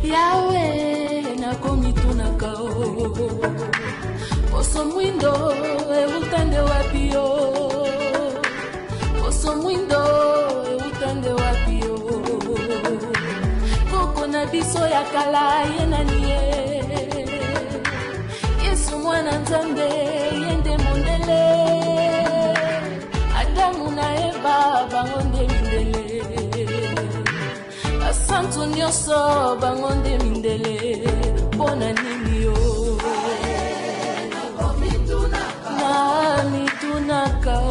Yahweh na komitunaka Poso mwindo utande wapio Poso mwindo utande wapio Koko na biso ya kala yenanie Yesu mwana nzambe yende mondele Adamu na Eva bangonde mindele Santo nyoso bangonde mindele bona nini yo na mitunaka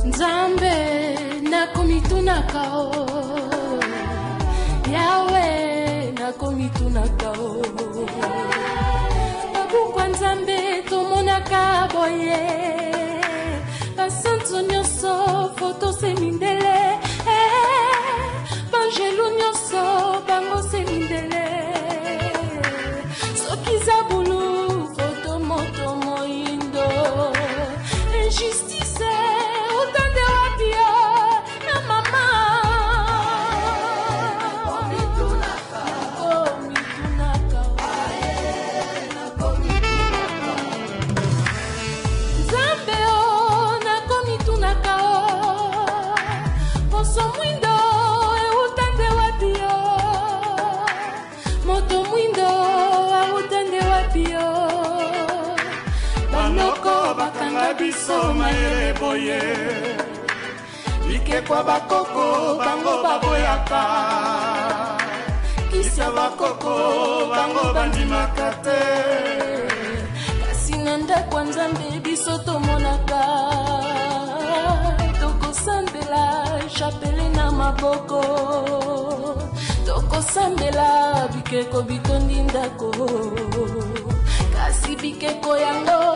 Nzambe na komitunaka Yahweh na komitunaka Abukwa Nzambe tomonaka boye Santo nyoso foto se mindele Banjelu nyoso bango se mindele Sokiza bulu foto moto moindo Injustice utande wapio na mama Komitunaka Zambe Poso mwindo utande wapio Moto mwindo utande wapio Banoko bakanga biso mayele boye Ike kwa bakoko bango baboyaka Kisya bakoko bango bandimaka te Kasi nanda kwa Nzambe biso tomonaka Sambela chapele na maboko Toko sambela bikeko bitondi ndako Kasi bikeko yango